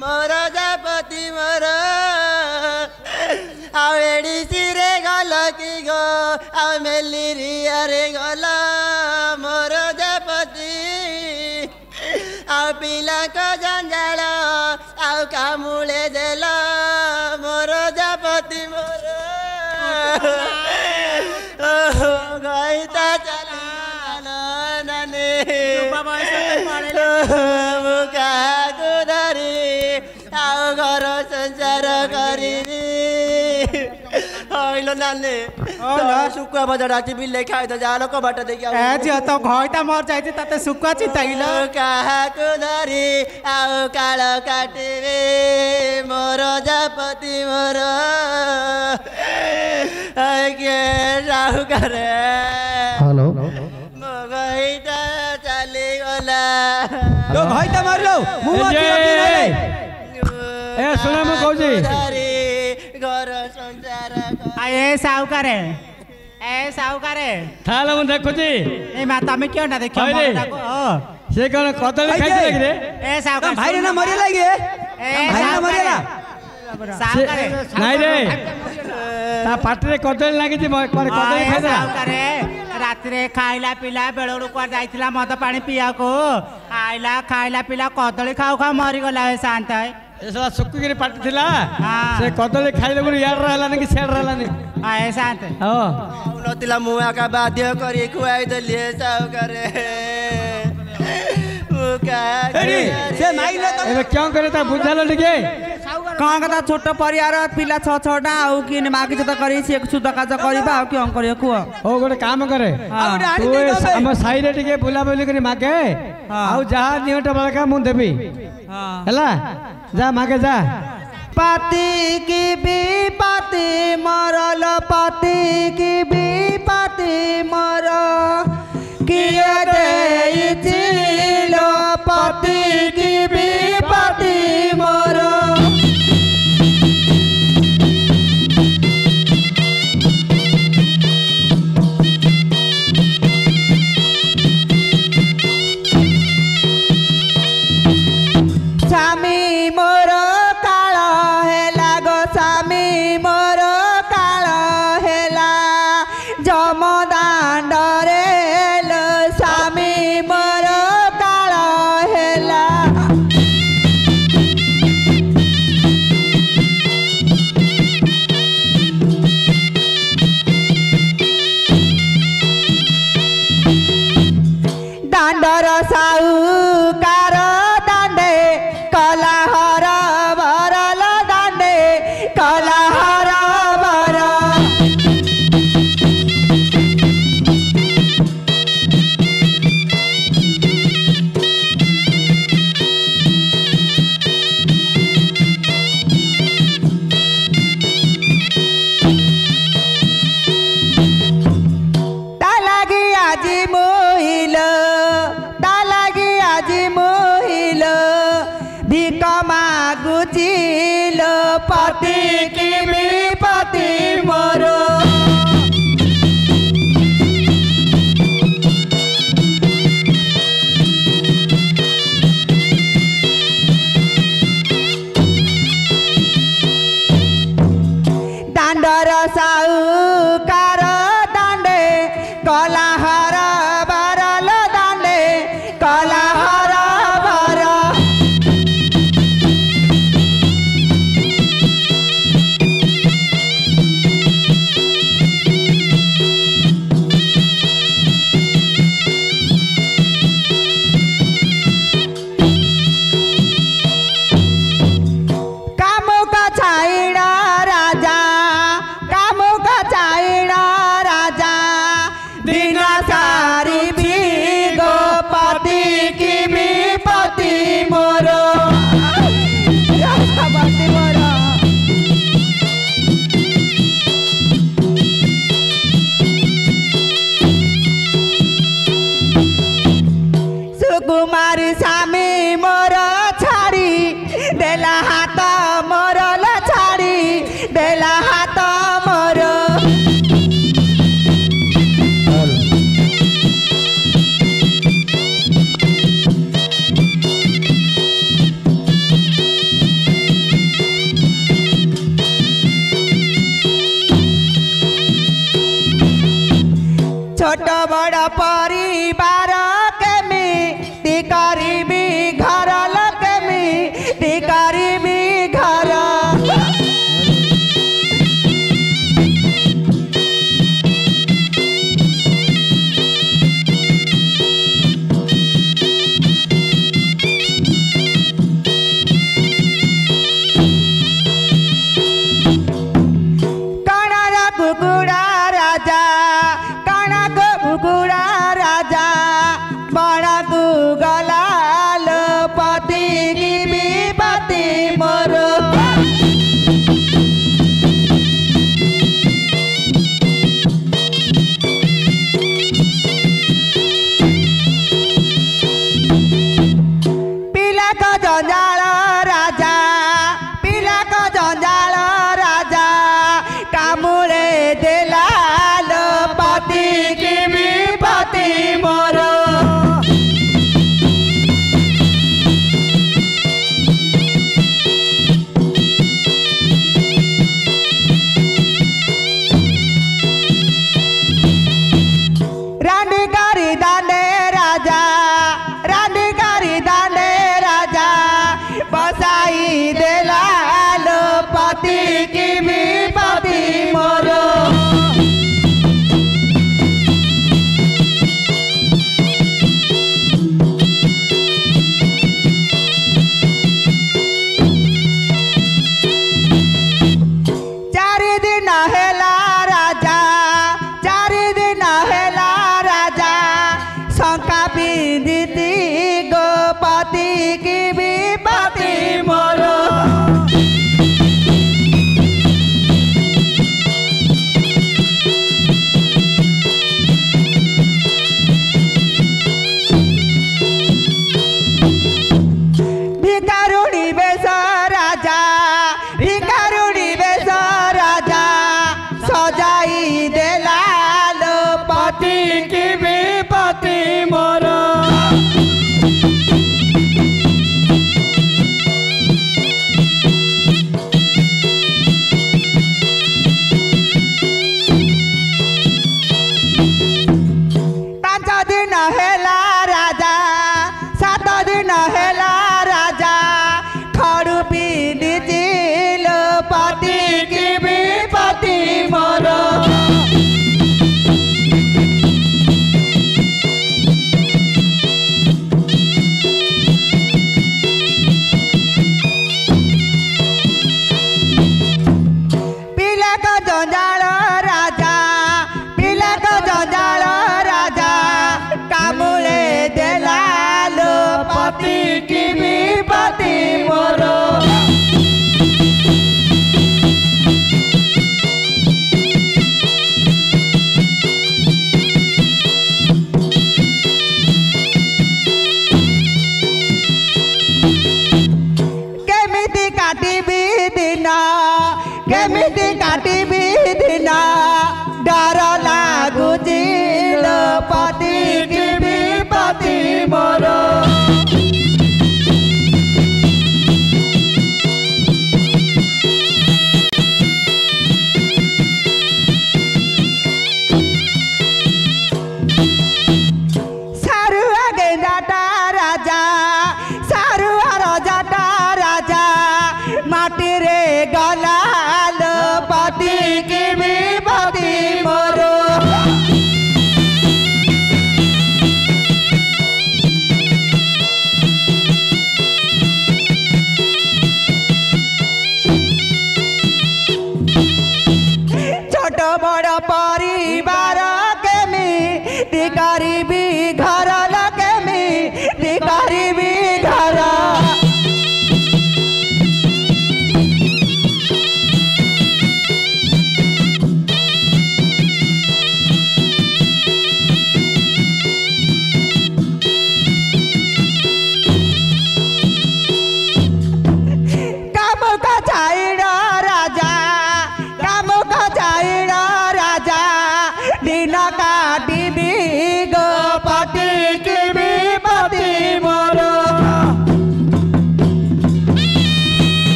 मोर जापति मोर आवेड़ी सिरे गल कि गो आ मेलिरिया रे गल मोर जापति आ पिला को जंजाल आ कामुले देल मोर जापति मोर गईता चला नानी मुखाको धरी आओ घर संसार करी हइलो नानी सुकुआ बजार राति बिल्ले खाइ त जालो को बाटा देखि ए जे त घइता मर जाइति तते सुकुआ चिताइलो काहाको धरी आओ कालो काटिबे मोर जापति मोर आके राहु करे हेलो गइता चली गला तो गइता मारलो मुआ की रे ए सुन म कहू घर संसार ए साहुकारे थाला म देखुची ए मा तमे क्यों ना देखियो मोरटाको से कोन कदली खाइते लागी रे ए साहुकार भाई रे ना मरे लागी ए भाई ना मरेला साहुकारे नाही रे ता पाटरे कदली लागी छी कदली खाइदा साहुकारे रात रे खाइला पिला बेळोडू को जाइतिला मद पानी पिया को आइला खाइला पिला कदली खाऊ खाऊ मरी गला ए शांत है ए साला सुक्की पाटी थिला से कदली खाइले गुन यार रहला नि कि सेड रहला नि आ ए शांत हो नतिला मुआ का बाध्य करी खुआई दलिए साहुकारे से माइले त एबे क्यों करे ता बुझालो निके कहां कथा छोट परिवार पिला 6-6टा आउ कि मागी जता करी से सुदा काज करबा आउ क्यों करियो कुआ ओ गोटे काम करे तू हम साई रे टिके बुला बुली करी मागे आउ जहा नियटा बळका मु देबी हला जा मागे जा पाती की विपत्ति मरल पाती की विपत्ति मर किए देइथिलो पाती की विपत्ति मर स्वामी मोर काल हेला गो स्वामी मोर काल हेला जमदाण्ड रे लो स्वामी मोर काल हेला दाण्डर साहुकार दाण्डे कलाहर भरल दाण्डे कलाहर भर तालागी आजी मोहिल तालागी आजी मोहिल भिक मागुचिल पति की विपत्ति मोर दाण्डर साहुकार दाण्डे कलाहर भरल दाण्डे कलाहर भर कामुक छाइडा राजा कामुक छाइडा राजा दिन सारी भिगो पति की विपत्ति मोर पति मोर सुकुमारी स्वामी मोर छाड़ी देला हाथ मोरल छाड़ी देला हाथ मोर परिवार केमिति करिबी घर केमिति करिबी घर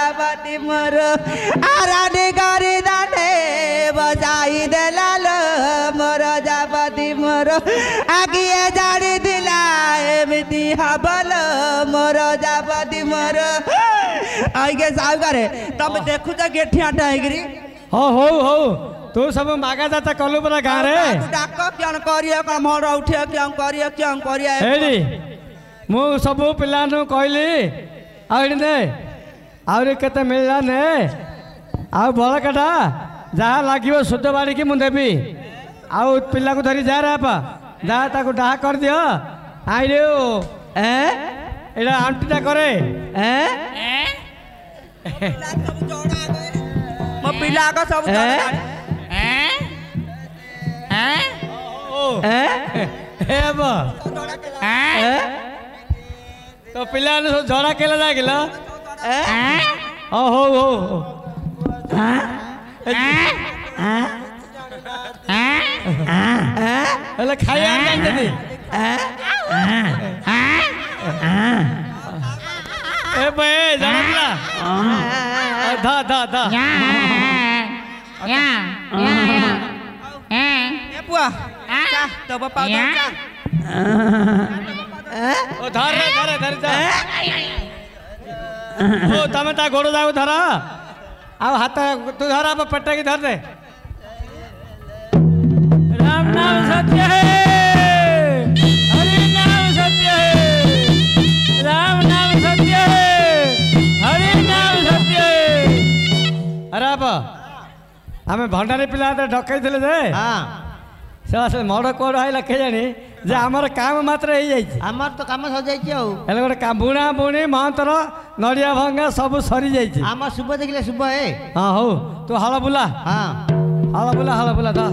जापति मोर आराधे करी दाने बजाई देलाल मोर जापति मोर आगिए जाड़ी दिला एमिति हबल मोर जापति मोर आगे साहब तब देखु तो गेठिया टाइगरी हो तू सब मागा जाता कलु परा गाँ रे डाक क्या करिए कौन मोर उठे क्या करिए एडी मु सब पिला नु कहली आउडी ने आउरी केते मिलला ने आउ बड़ कटा जहाँ लागियो शुद्ध बाड़ी की मु देबी आउ पिला को धरी जा रे आपा जा ताको डाहा कर दियो आई रे एडा आंटीटा करे मो पिला का सब तो पिला झड़ा केला लागिल हो खाया ए बे जरा धा धा धा ए पुआ चा तो बापा चा ओ धर जा ओ तमे ता गोड़ जाओ धरा आ हाथ तू धरा पट्टा की धर दे राम नाम सत्य है हरि नाम सत्य है राम नाम सत्य है हरि नाम सत्य है अरे आप आमे भंडारी पिला डकई थे जे हां से मड़ कोड़ है के जानी जे आमर काम मात्र हो जाई आमर तो काम हो जाई आ हेले गोटे बुणा बुणी महंतर नड़िया भंगा सब सरी जाई आम शुभ देखले शुभ है हाँ हो तू हल बुला हाँ हल बुला दा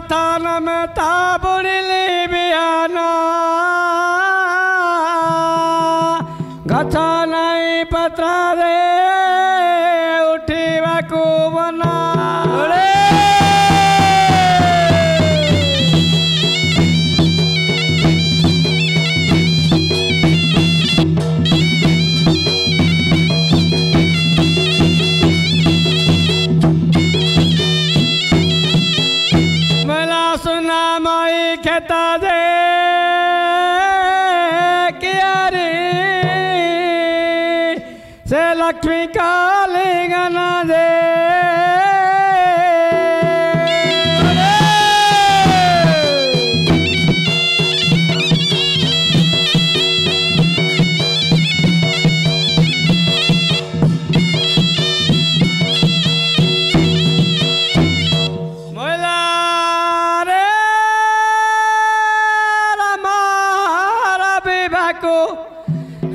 थान में ताबुड़िली बिहाना गछा नहीं पत्रा रे उठीवा को बना खेता दे कियारी से लक्ष्मी काली गना दे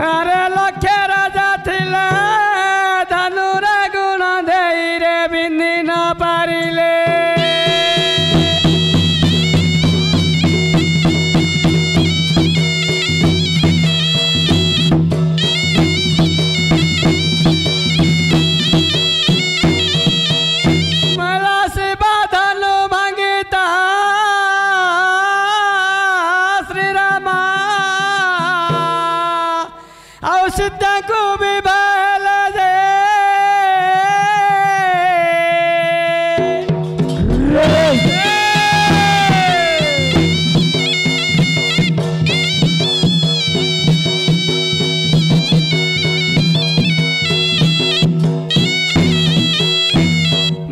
अरे लक्ष्य राजा थिले धनुरे गुण दे रे बिंदी न पारिले मला शिवा धनु भंगिता श्री रामा औषध को भी बहल दे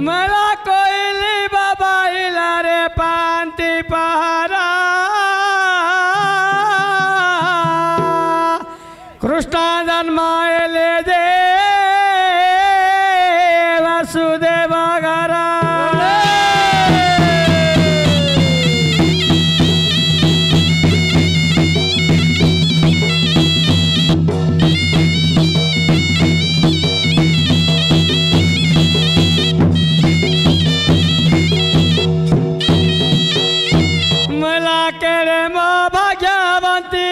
मला कोयली बाबा हिला रे पांति पहारा कृष्ण जन्मायले दे वासुदेव घरा मला केरे मो भाग्यवंती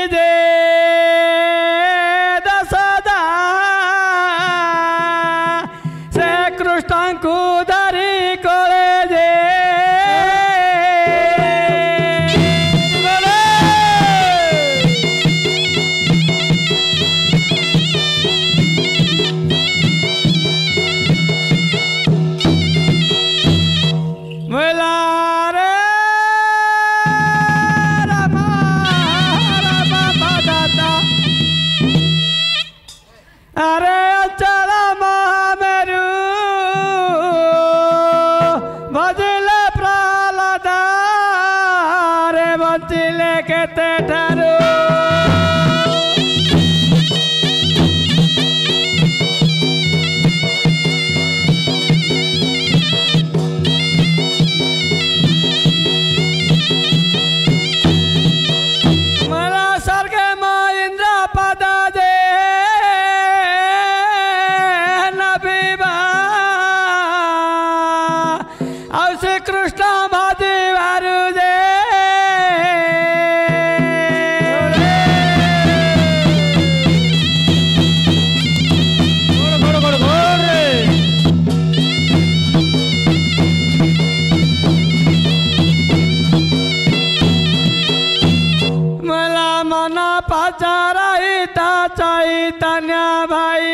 मन पचारता चैतन्य भाई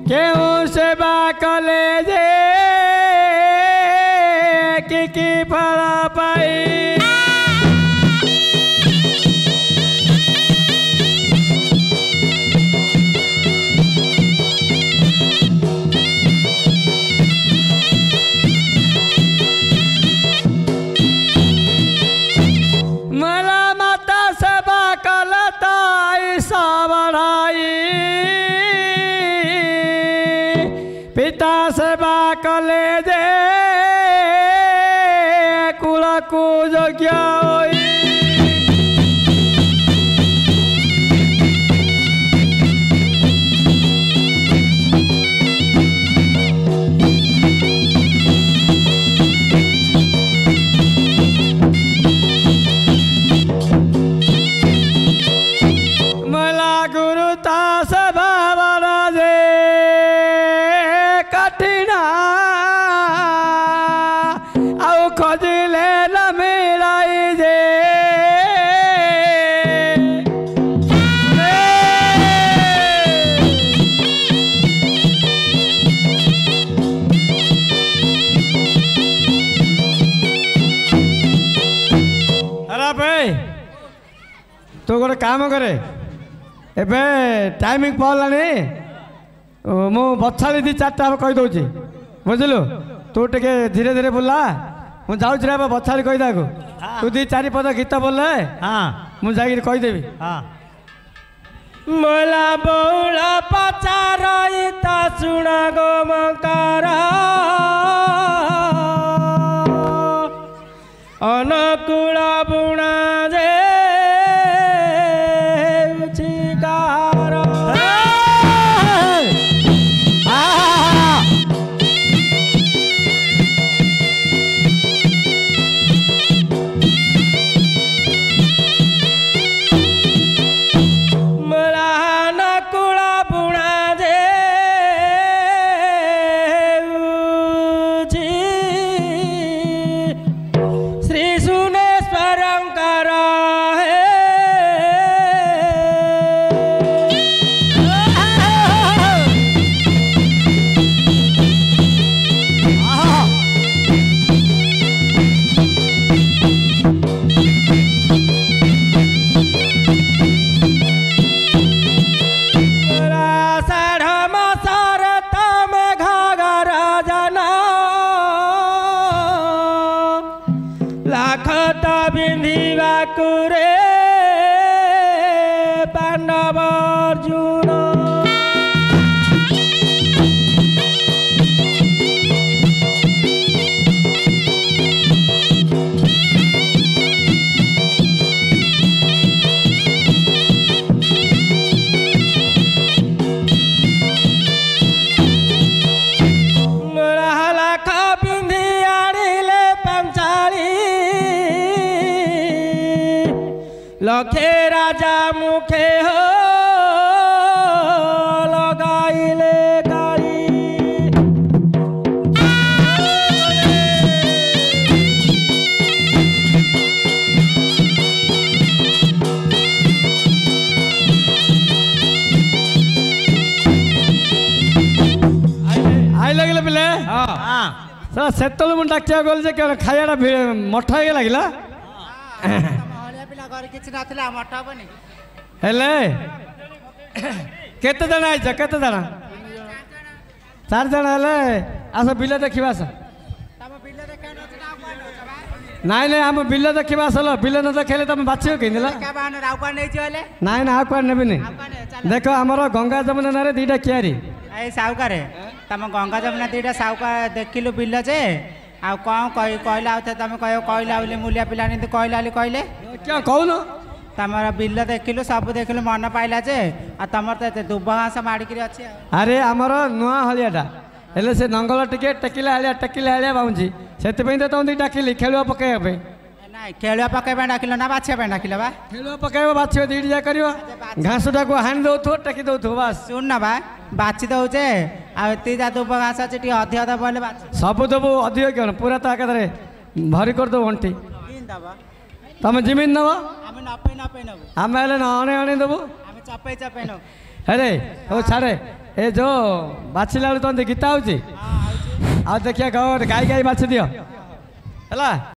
क्यों सेवा कले जे कि फल पाई पिता सेवा कले जे कुल को योग्य मला गुरु ता सेवा जे कठिना आउ खोजिले न मिलाई जे अरे भाई तू गोटे काम करे एबे टाइमिंग पड़लानी मु बछाड़ी दी चार्टा कहीदे बुझलु तू टे धीरे धीरे बोला मुझे जाऊँ बछाड़ी कहीदा को तू दी चारि पद गीत बोले हाँ मुझे कहीदेवी हाँ मोला बौला पचारता शुण गो मकार अनुकूल बुणा जे लखे राजा मुखे हो लगाइले गाड़ी आई लगे पिले हाँ से मुझे डाकिया गल खाइाटा मठ हो लगे हेले केते जन आइछ केते जन 4 जन हेले आस बिल देखिबा आस नाई नाई हम बिल देखिबा आसलो बिल न देखेले तुम बाछियो किनला नाई ना आउ नेबिनी देख हमर गंगा जमुना नारे दीटा कियारी ए साउकार तुम गंगा जमुना दीटा साउकार देखिलु बिल जे आ कौन कहला तुम कहला मूलिया पिला कहला कहले क्या कहून तुम बिल देखिलु सब देखिलु मन पाइला जे आ तुम तो दुब घास माड़िक अच्छे अरे आमर नुआ हलियाटा हेले से नंगल टिके टेकिला बाउंची से तुम डाकिली खेलुआ पकड़ ना खेलुआ पकड़ डाकिल ना बाछिया डाकिल बा खेलुआ पकड़ बाछिया दीटी जा कर घास टाक हाणी दौ टेकी दौ बस सुन ना बा बाछि दौचे आती जा दुब घास अच्छे अधिक बोले सब देव अधिक क्या पूरा तो एकाधे भरी करदेव अंटी दबा तुम जमीन नब आमे नपे नपे नबु आम हेल्ले अणे अणे देबू आमे चपे चपे नबु अरे हो छाड़े ए जो बाछिला बेलू तुम गीता होची आ देखिया गाय गाय बाछि दियो है।